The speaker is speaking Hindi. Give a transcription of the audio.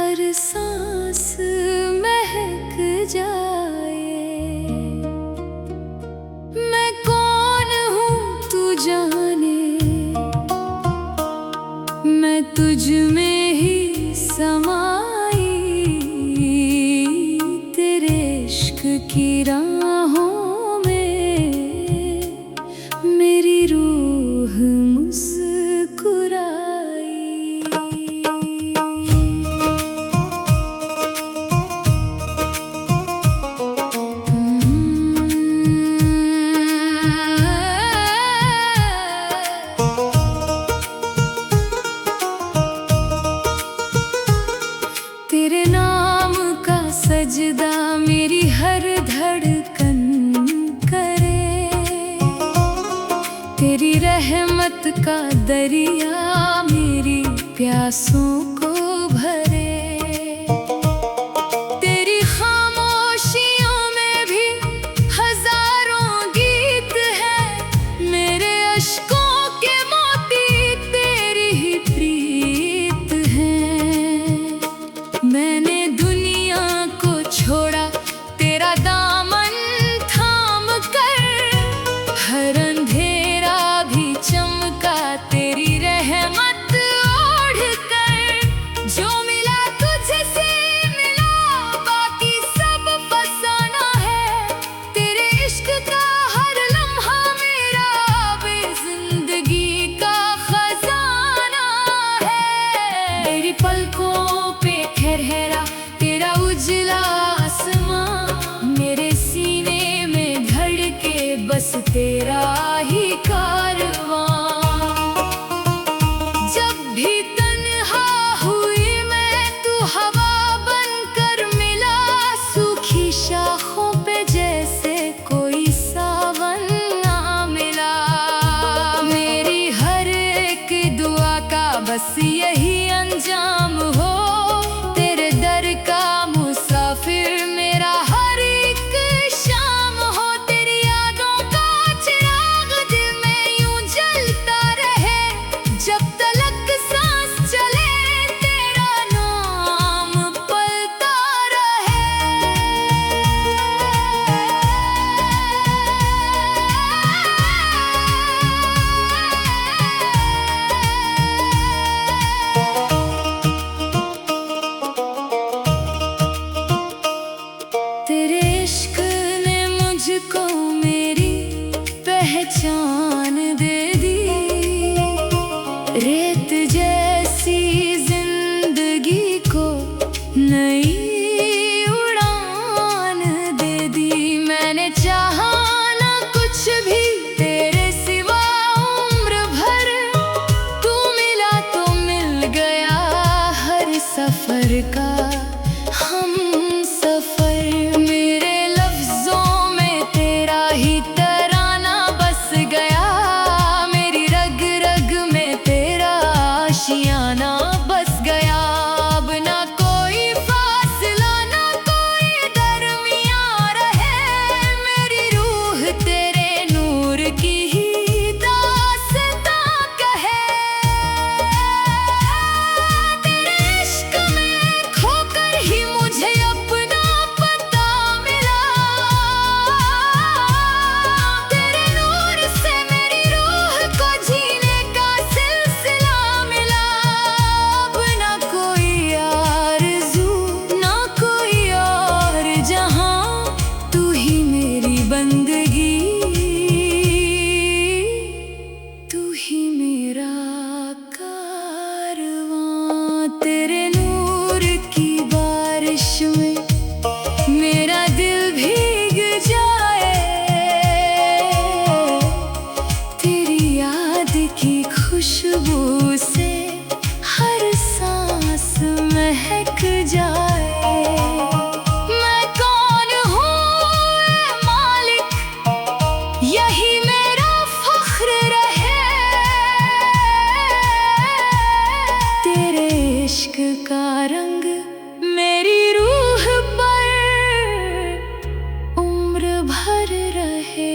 हर सांस महक जाए। मैं कौन हूँ तू जाने, मैं तुझ में ही समाई। तेरे इश्क की राहों में मेरी रूह मुस्कुराई। तेरे नाम का सजदा मेरी हर धड़कन करे। तेरी रहमत का दरिया मेरी प्यासों को भरे। तेरी खामोशियों में भी हजारों गीत हैं। मेरे अश्कों के मोती तेरी ही प्रीत हैं। मैंने दुनिया को छोड़ा तेरा दामन थाम कर। हर अंधेरा भी चमका तेरी रहमत ओढ़ कर। जो मिला तुझसे मिला, बाकी सब फसाना है। तेरे इश्क का हर लम्हा मेरा जिंदगी का खजाना है। मेरी पलकों पे ठहरा तेरा उजला आसमां। मेरे सीने में धड़के बस तेरा ही कारवां। जब भी तन्हा हुई मैं, तू हवा बनकर मिला। सूखी शाखों पे जैसे कोई सावन आ मिला। मेरी हर एक दुआ का बस यही अंजाम हो। तेरे दर का मुसाफिर मेरा हर एक शाम हो। तेरी यादों का चिराग दिल में यूं जलता रहे। जब तलक सांस चले तेरा नाम पलता रहे। तेरे इश्क ने मुझको मेरी पहचान दे दी। रेत जैसी जिंदगी को नई उड़ान दे दी। मैंने चाहा ना कुछ भी तेरे सिवा उम्र भर। तू मिला तो मिल गया हर सफर का हम सफर। मेरे लफ्जों में तेरा ही तराना बस गया। मेरी रग रग में तेरा आशियाना बस गया। अब ना कोई फासला ना कोई दरमियां रहे। मेरी रूह तेरे नूर की ही दास्तां कहे। तेरे इश्क में खोकर ही मुझे अपना पता मिला। तेरे नूर से मेरी रूह को जीने का सिलसिला मिला। अब ना कोई आरज़ू ना कोई और जहां, तू ही मेरी बंदगी, तू ही मेरा कारवां। तेरे नूर की बारिश में मेरा दिल भीग जाए। तेरी याद की खुशबू से हर सांस महक जाए। मैं कौन हूँ ऐ मालिक, यही मेरा फख्र रहे। तेरे इश्क का रंग मेरी रूह पर उम्र भर रहे।